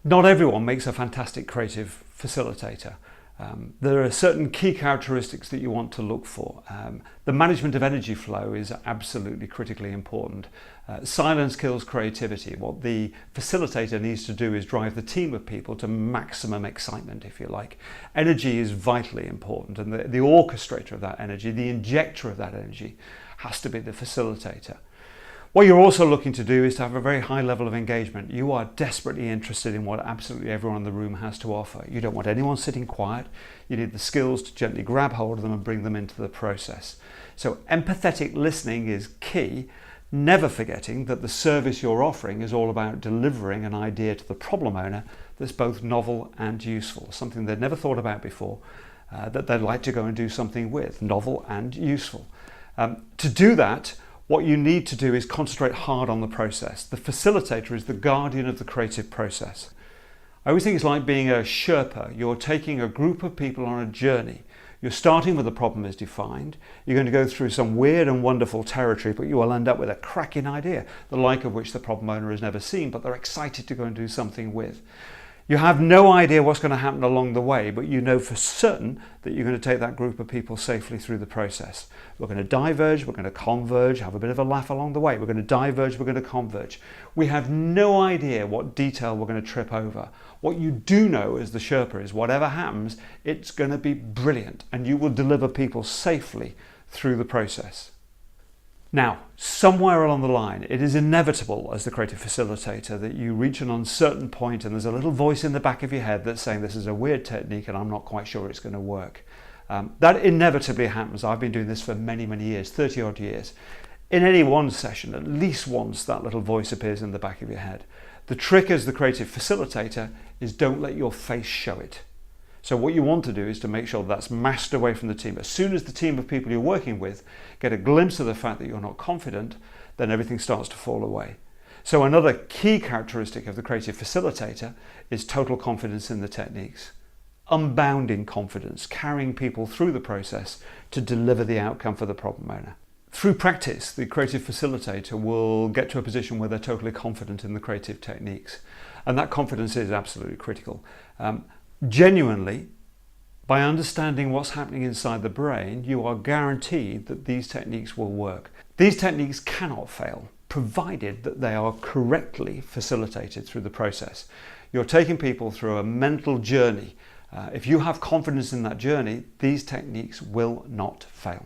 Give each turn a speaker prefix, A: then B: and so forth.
A: Not everyone makes a fantastic creative facilitator. There are certain key characteristics that you want to look for. The management of energy flow is absolutely critically important. Silence kills creativity. What the facilitator needs to do is drive the team of people to maximum excitement, if you like. Energy is vitally important, and the orchestrator of that energy, the injector of that energy, has to be the facilitator. What you're also looking to do is to have a very high level of engagement. You are desperately interested in what absolutely everyone in the room has to offer. You don't want anyone sitting quiet. You need the skills to gently grab hold of them and bring them into the process. So empathetic listening is key, never forgetting that the service you're offering is all about delivering an idea to the problem owner that's both novel and useful, something they'd never thought about before, that they'd like to go and do something with, novel and useful. To do that, what you need to do is concentrate hard on the process. The facilitator is the guardian of the creative process. I always think it's like being a Sherpa. You're taking a group of people on a journey. You're starting with a problem is defined. You're going to go through some weird and wonderful territory, but you will end up with a cracking idea, the like of which the problem owner has never seen, but they're excited to go and do something with. You have no idea what's going to happen along the way, but you know for certain that you're going to take that group of people safely through the process. We're going to diverge, we're going to converge, have a bit of a laugh along the way. We're going to diverge, we're going to converge. We have no idea what detail we're going to trip over. What you do know as the Sherpa is whatever happens, it's going to be brilliant and you will deliver people safely through the process. Now, somewhere along the line, it is inevitable as the creative facilitator that you reach an uncertain point and there's a little voice in the back of your head that's saying this is a weird technique and I'm not quite sure it's going to work. That inevitably happens. I've been doing this for many, many years, 30 odd years. In any one session, at least once that little voice appears in the back of your head. The trick as the creative facilitator is don't let your face show it. So what you want to do is to make sure that's masked away from the team. As soon as the team of people you're working with get a glimpse of the fact that you're not confident, then everything starts to fall away. So another key characteristic of the creative facilitator is total confidence in the techniques. Unbounding confidence, carrying people through the process to deliver the outcome for the problem owner. Through practice, the creative facilitator will get to a position where they're totally confident in the creative techniques. And that confidence is absolutely critical. Genuinely, by understanding what's happening inside the brain, you are guaranteed that these techniques will work. These techniques cannot fail, provided that they are correctly facilitated through the process. You're taking people through a mental journey. If you have confidence in that journey, these techniques will not fail.